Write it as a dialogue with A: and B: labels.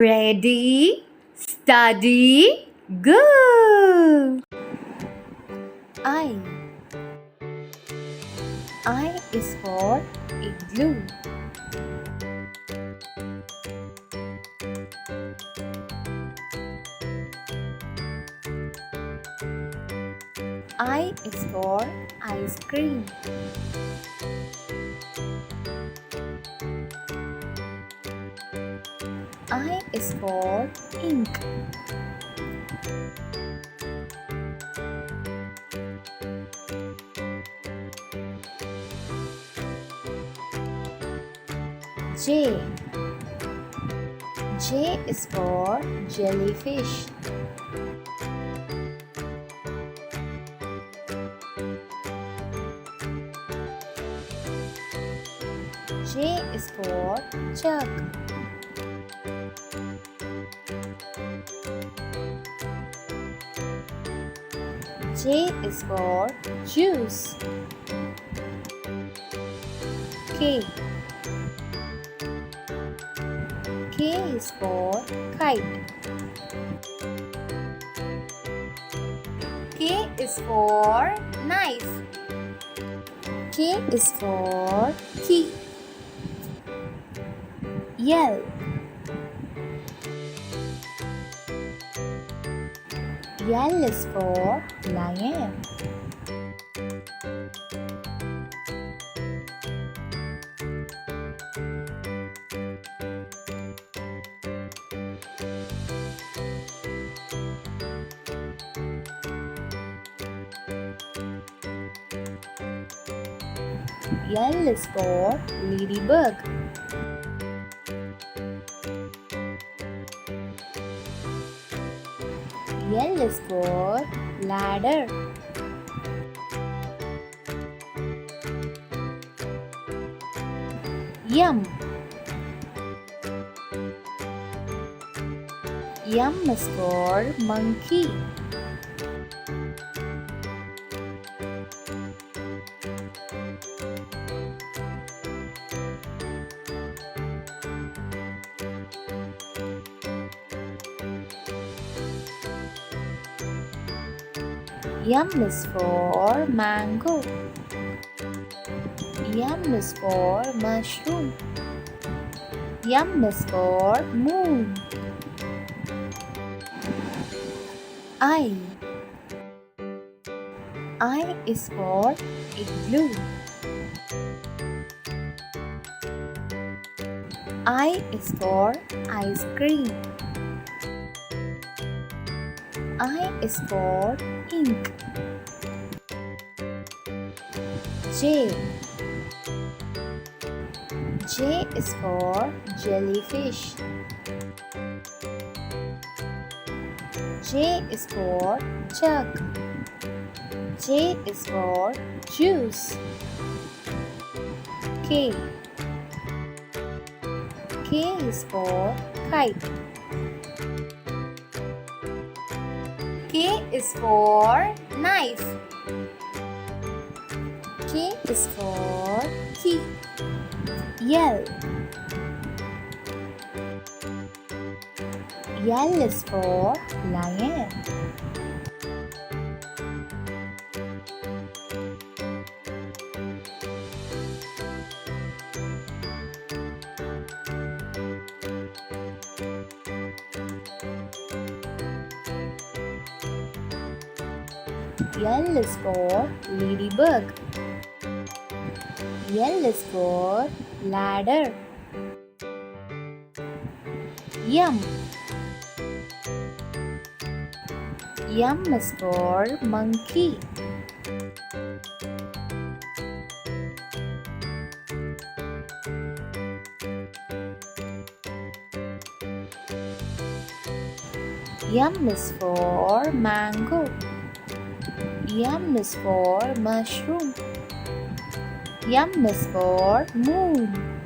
A: Ready, study, go! I. I is for igloo. I is for ice cream. I is for ink. J. J is for jellyfish. J is for jug. J is for juice. K. K is for kite. K is for knife. K is for key. L. L is for lion. L is for ladybug. L is for ladder. M. M is for monkey. M is for mango. M is for mushroom. M is for moon. I. I is for igloo. I is for ice cream. I is for ink. J. J is for jellyfish. J is for jug. J is for juice. K. K is for kite. K is for knife. K is for key. L. L is for lion. L is for ladybug. L is for ladder. M. M is for monkey. M is for mango. M is for mushroom. M is for moon.